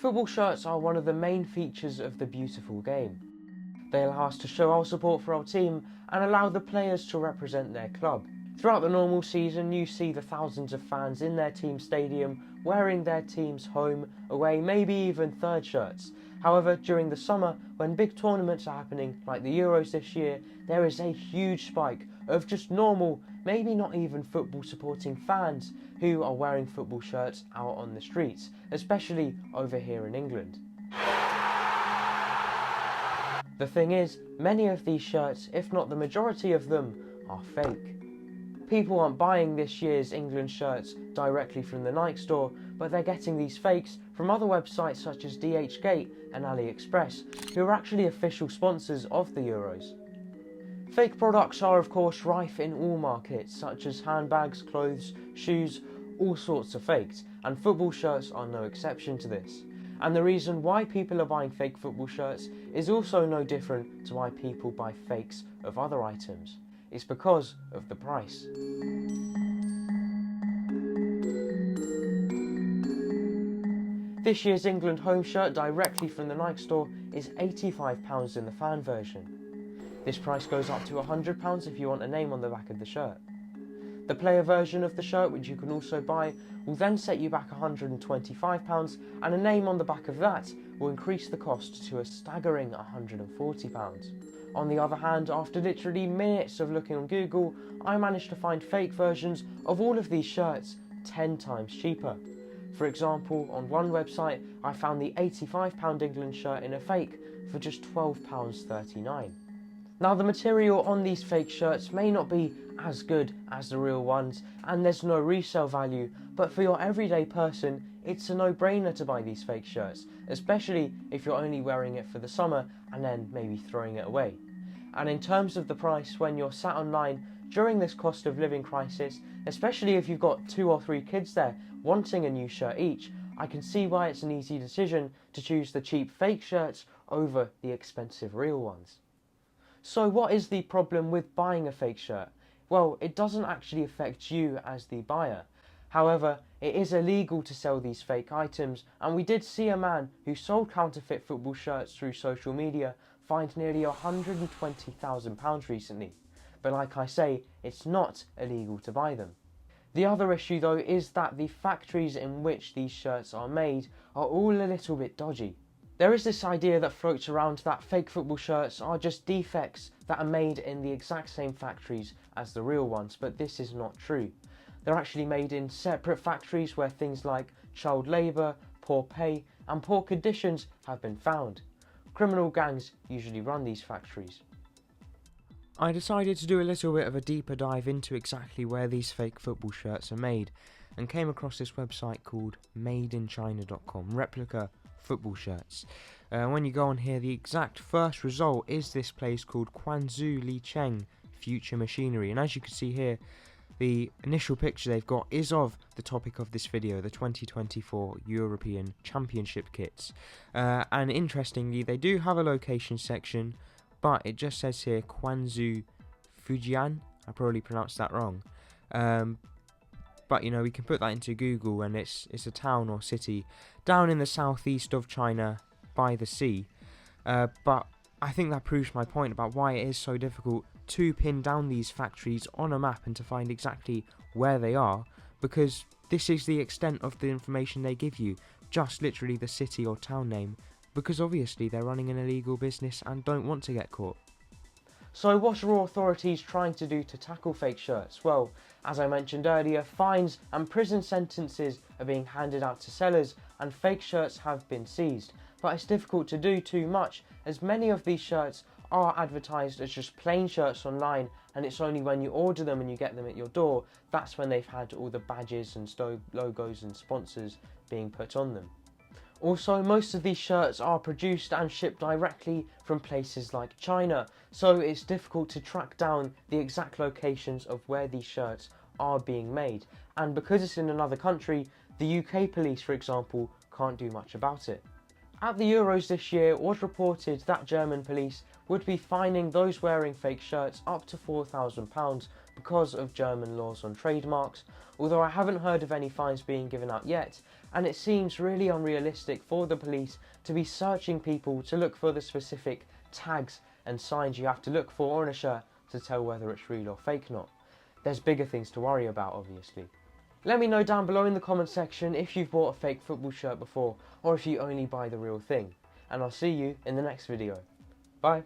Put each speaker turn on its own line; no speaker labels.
Football shirts are one of the main features of the beautiful game. They allow us to show our support for our team and allow the players to represent their club. Throughout the normal season, you see the thousands of fans in their team stadium wearing their team's home, away, maybe even third shirts. However, during the summer, when big tournaments are happening, like the Euros this year, there is a huge spike of just normal, maybe not even football supporting fans who are wearing football shirts out on the streets, especially over here in England. The thing is, many of these shirts, if not the majority of them, are fake. People aren't buying this year's England shirts directly from the Nike store, but they're getting these fakes from other websites such as DHgate and AliExpress, who are actually official sponsors of the Euros. Fake products are of course rife in all markets, such as handbags, clothes, shoes, all sorts are faked, and football shirts are no exception to this. And the reason why people are buying fake football shirts is also no different to why people buy fakes of other items. It's because of the price. This year's England home shirt directly from the Nike store is £85 in the fan version. This price goes up to £100 if you want a name on the back of the shirt. The player version of the shirt, which you can also buy, will then set you back £125, and a name on the back of that will increase the cost to a staggering £140. On the other hand, after literally minutes of looking on Google, I managed to find fake versions of all of these shirts 10 times cheaper. For example, on one website I found the £85 England shirt in a fake for just £12.39. Now, the material on these fake shirts may not be as good as the real ones, and there's no resale value, but for your everyday person, it's a no-brainer to buy these fake shirts, especially if you're only wearing it for the summer and then maybe throwing it away. And in terms of the price, when you're sat online during this cost of living crisis, especially if you've got 2 or 3 kids there wanting a new shirt each, I can see why it's an easy decision to choose the cheap fake shirts over the expensive real ones. So what is the problem with buying a fake shirt? Well, it doesn't actually affect you as the buyer. However, it is illegal to sell these fake items, and we did see a man who sold counterfeit football shirts through social media fined nearly £120,000 recently. But like I say, it's not illegal to buy them. The other issue though is that the factories in which these shirts are made are all a little bit dodgy. There is this idea that floats around that fake football shirts are just defects that are made in the exact same factories as the real ones, but this is not true. They're actually made in separate factories where things like child labour, poor pay and poor conditions have been found. Criminal gangs usually run these factories. I decided to do a little bit of a deeper dive into exactly where these fake football shirts are made, and came across this website called madeinchina.com, replica football shirts. When you go on here, the exact first result is this place called Quanzhou Licheng Future Machinery, and as you can see here, the initial picture they've got is of the topic of this video, the 2024 European Championship kits. And interestingly, they do have a location section, but it just says here Quanzhou Fujian. I probably pronounced that wrong. But you know, we can put that into Google, and it's a town or city down in the southeast of China by the sea. But I think that proves my point about why it is so difficult to pin down these factories on a map and to find exactly where they are, because this is the extent of the information they give you, just literally the city or town name, because obviously they're running an illegal business and don't want to get caught. So what are authorities trying to do to tackle fake shirts? Well, as I mentioned earlier, fines and prison sentences are being handed out to sellers, and fake shirts have been seized. But it's difficult to do too much, as many of these shirts are advertised as just plain shirts online, and it's only when you order them and you get them at your door, that's when they've had all the badges and logos and sponsors being put on them. Also, most of these shirts are produced and shipped directly from places like China, so it's difficult to track down the exact locations of where these shirts are being made. And because it's in another country, the UK police, for example, can't do much about it. At the Euros this year, it was reported that German police would be fining those wearing fake shirts up to £4,000 because of German laws on trademarks, although I haven't heard of any fines being given out yet, and it seems really unrealistic for the police to be searching people to look for the specific tags and signs you have to look for on a shirt to tell whether it's real or fake not. There's bigger things to worry about, obviously. Let me know down below in the comment section if you've bought a fake football shirt before, or if you only buy the real thing. And I'll see you in the next video. Bye.